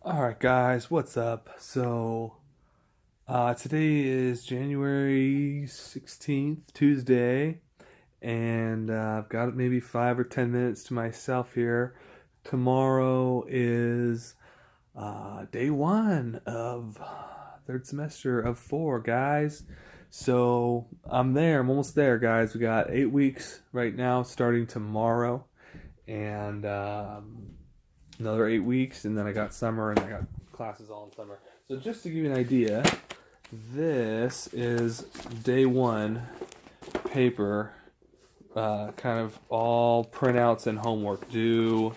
All right, guys, what's up? Today is January 16th, Tuesday, and I've got maybe 5 or 10 minutes to myself here. Tomorrow is day one of third semester of four, guys. So I'm there, I'm almost there, guys. We got 8 weeks right now, starting tomorrow, and another 8 weeks, and then I got summer, and I got classes all in summer. So just to give you an idea, this is day one paper, kind of all printouts and homework due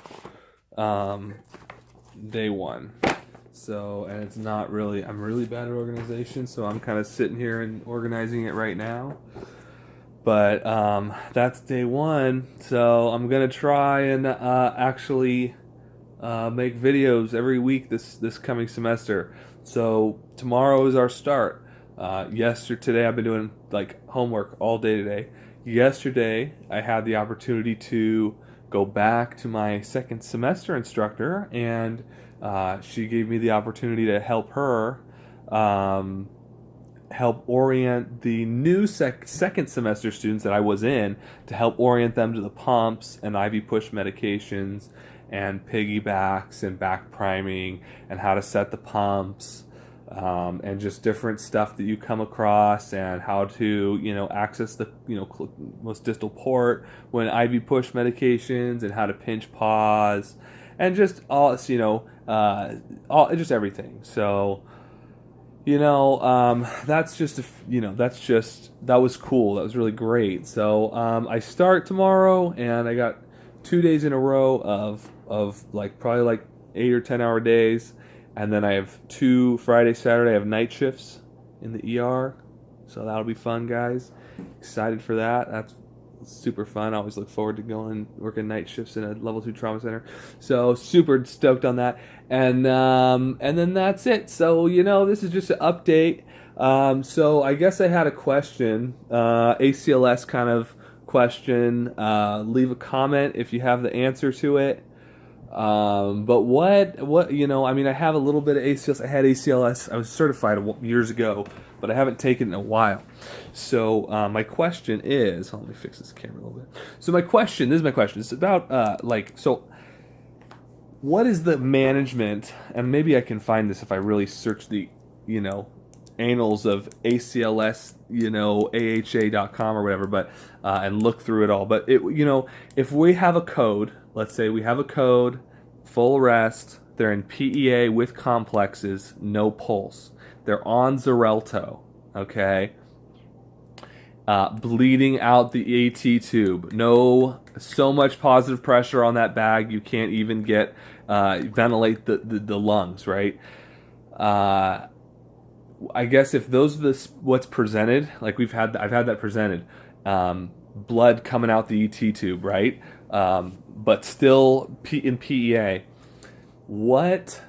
day one. So, and it's not really, I'm really bad at organization, so I'm kind of sitting here and organizing it right now. But that's day one, so I'm gonna try and actually make videos every week this coming semester. So tomorrow is our start. Today I've been doing like homework all day today. Yesterday I had the opportunity to go back to my second semester instructor, and she gave me the opportunity to help her help orient the new second semester students that I was in, to help orient them to the pumps and IV push medications and piggybacks and back priming and how to set the pumps, and just different stuff that you come across, and how to access the most distal port when IV push medications, and how to pinch pause, and just all just everything. So that was cool. That was really great. So I start tomorrow, and I got 2 days in a row of like probably like 8 or 10 hour days, and then I have Friday, Saturday. I have night shifts in the ER, so that'll be fun, guys. Excited for that. That's super fun. I always look forward to going and working night shifts in a level 2 trauma center. So super stoked on that. And then that's it. So this is just an update. So I guess I had a question, ACLS kind of question. Leave a comment if you have the answer to it. But what I mean, I have a little bit of ACLS. I had ACLS. I was certified years ago, but I haven't taken it in a while. So my question is, let me fix this camera a little bit. So this is my question. It's about what is the management, and maybe I can find this if I really search the annals of ACLS, AHA.com or whatever, but and look through it all. But if we have a code, let's say we have a code, full rest, they're in PEA with complexes, no pulse, they're on Xarelto, okay, bleeding out the AT tube, so much positive pressure on that bag you can't even get ventilate the lungs, right? I guess if those are what's presented, like I've had that presented, blood coming out the ET tube, right? But still in PEA. What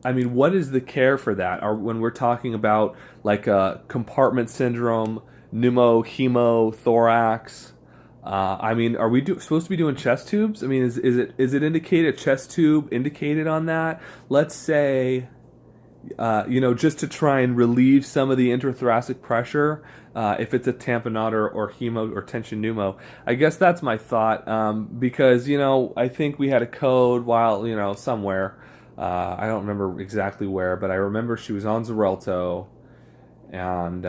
is the care for that? Or when we're talking about like a compartment syndrome, pneumothorax, are we supposed to be doing chest tubes? I mean, is it indicated, a chest tube indicated on that? Let's say, just to try and relieve some of the intrathoracic pressure, if it's a tamponade or hemo or tension pneumo. I guess that's my thought, because, I think we had a code while, somewhere. I don't remember exactly where, but I remember she was on Xarelto, and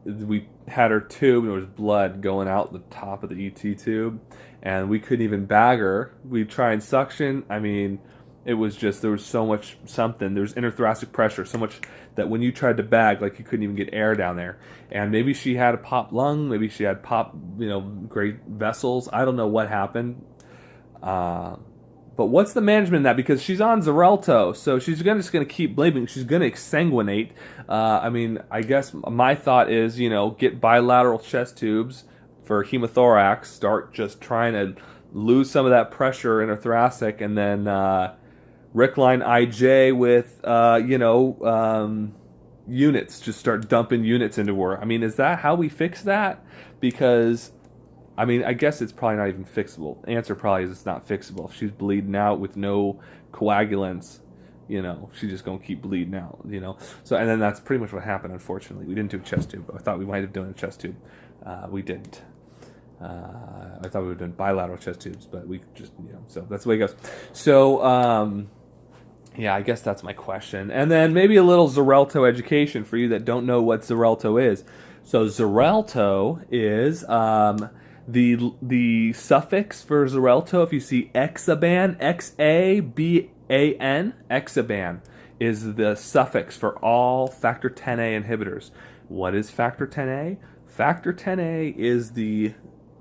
we had her tube, and there was blood going out the top of the ET tube, and we couldn't even bag her. We'd try and suction. I mean, it was just, there was so much something. There was interthoracic pressure, so much that when you tried to bag, like, you couldn't even get air down there. And maybe she had a popped lung, maybe she had popped, great vessels. I don't know what happened. But what's the management in that? Because she's on Xarelto, so she's just going to keep bleeding. She's going to exsanguinate. I guess my thought is, get bilateral chest tubes for hemothorax. Start just trying to lose some of that pressure in her thoracic, and then Rickline IJ with, units. Just start dumping units into her. I mean, is that how we fix that? Because I guess it's probably not even fixable. The answer probably is it's not fixable. If she's bleeding out with no coagulants, she's just going to keep bleeding out. So, and then that's pretty much what happened, unfortunately. We didn't do a chest tube. I thought we might have done a chest tube. We didn't. I thought we would have done bilateral chest tubes, but we just, so that's the way it goes. So, yeah, I guess that's my question. And then maybe a little Xarelto education for you that don't know what Xarelto is. So Xarelto is the suffix for Xarelto. If you see Xaban, Xaban, Xaban is the suffix for all factor 10A inhibitors. What is factor 10A? Factor 10A is the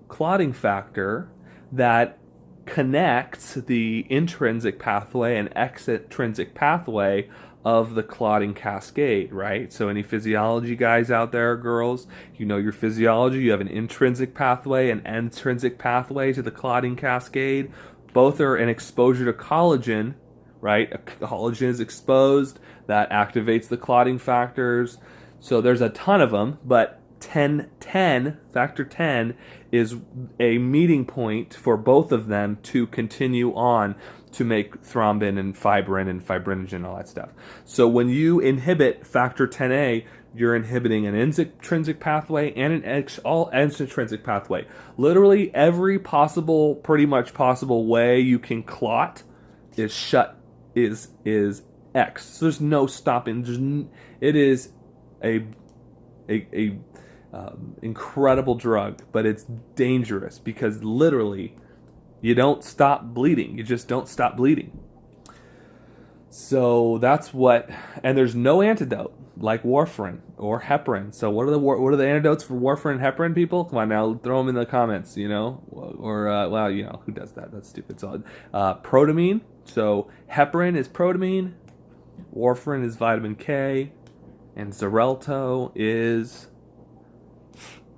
clotting factor that connects the intrinsic pathway and extrinsic pathway of the clotting cascade, right? So any physiology guys out there, girls, your physiology. You have an intrinsic pathway and extrinsic pathway to the clotting cascade. Both are an exposure to collagen, right? Collagen is exposed, that activates the clotting factors. So there's a ton of them, but factor 10 is a meeting point for both of them to continue on to make thrombin and fibrin and fibrinogen and all that stuff. So when you inhibit factor 10A, you're inhibiting an intrinsic pathway and an extrinsic pathway. Literally every pretty much possible way you can clot is X. So there's no stopping. It is a incredible drug, but it's dangerous because literally you don't stop bleeding. You just don't stop bleeding. So that's and there's no antidote like warfarin or heparin. So what are the antidotes for warfarin and heparin, people? Come on now, throw them in the comments, or who does that? That's stupid. So protamine. So heparin is protamine, warfarin is vitamin K, and Xarelto is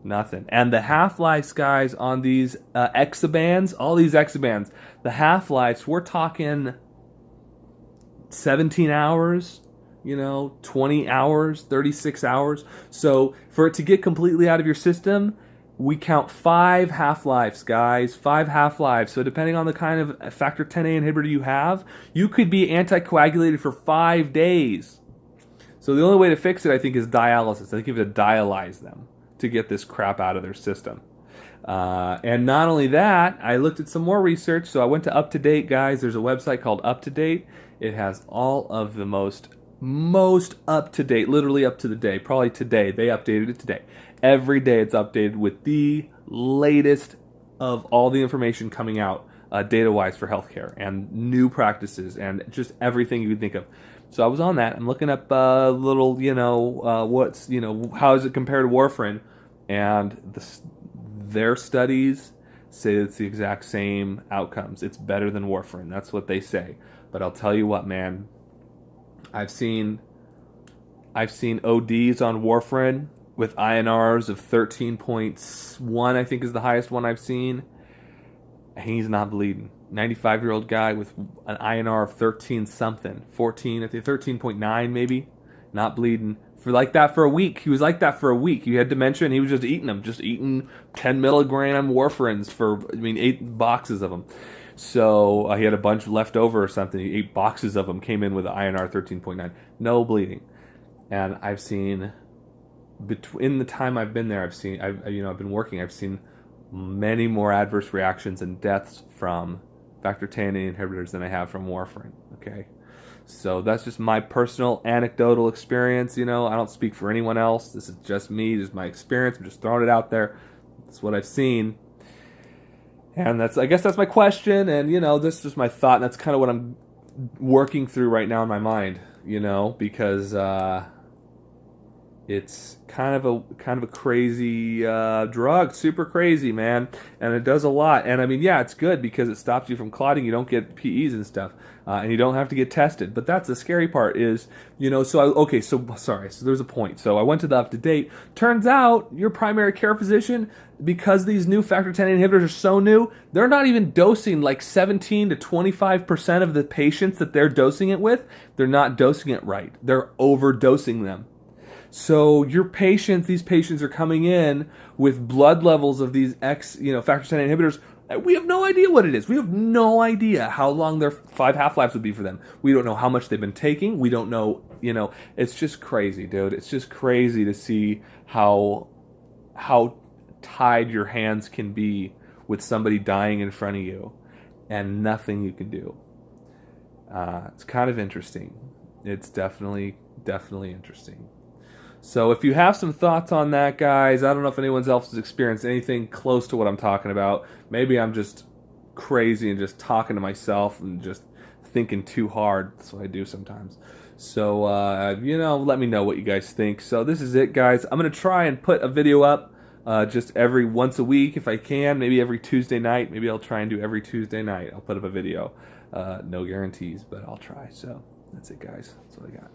nothing. And the half-lives, guys, on these Xabans, all these Xabans, the half-lives, we're talking 17 hours, 20 hours, 36 hours. So for it to get completely out of your system, we count 5 half-lives, guys, 5 half-lives. So depending on the kind of factor 10A inhibitor you have, you could be anticoagulated for 5 days. So the only way to fix it, I think, is dialysis. I think you have to dialyze them to get this crap out of their system. And not only that, I looked at some more research. So I went to UpToDate, guys. There's a website called UpToDate. It has all of the most up-to-date, literally up to the day. Probably today. They updated it today. Every day it's updated with the latest of all the information coming out data-wise for healthcare and new practices and just everything you could think of. So I was on that. I'm looking up how does it compare to warfarin? And their studies say it's the exact same outcomes. It's better than warfarin. That's what they say. But I'll tell you what, man. I've seen ODs on warfarin with INRs of 13.1, I think is the highest one I've seen. And he's not bleeding. 95-year-old guy with an INR of 13 something, 14, I think 13.9 maybe, not bleeding for a week. He was like that for a week. He had dementia and he was just eating 10 milligram warfarins 8 boxes of them. So he had a bunch left over or something. 8 boxes of them came in with an INR 13.9, no bleeding. And I've seen, in the time I've been there, I've been working, I've seen many more adverse reactions and deaths from factor 10A inhibitors than I have from warfarin. Okay, so that's just my personal anecdotal experience. I don't speak for anyone else. This is just me. This is my experience. I'm just throwing it out there. That's what I've seen, and I guess that's my question. And this is just my thought. And that's kind of what I'm working through right now in my mind. Because it's kind of a crazy drug, super crazy, man, and it does a lot. And it's good because it stops you from clotting. You don't get PEs and stuff, and you don't have to get tested. But that's the scary part is, So there's a point. So I went to the UpToDate. Turns out your primary care physician, because these new factor 10 inhibitors are so new, they're not even dosing like 17 to 25% of the patients that they're dosing it with. They're not dosing it right. They're overdosing them. So these patients are coming in with blood levels of these factor 10 inhibitors We have no idea what it is. We have no idea how long their 5 half-lives would be for them. We don't know how much they've been taking. We don't know, it's just crazy, dude. It's just crazy to see how tied your hands can be with somebody dying in front of you and nothing you can do. It's kind of interesting. It's definitely interesting. So if you have some thoughts on that, guys, I don't know if anyone else has experienced anything close to what I'm talking about. Maybe I'm just crazy and just talking to myself and just thinking too hard. That's what I do sometimes. So, let me know what you guys think. So this is it, guys. I'm going to try and put a video up just every once a week if I can. Maybe every Tuesday night. Maybe I'll try and do every Tuesday night. I'll put up a video. No guarantees, but I'll try. So that's it, guys. That's what I got.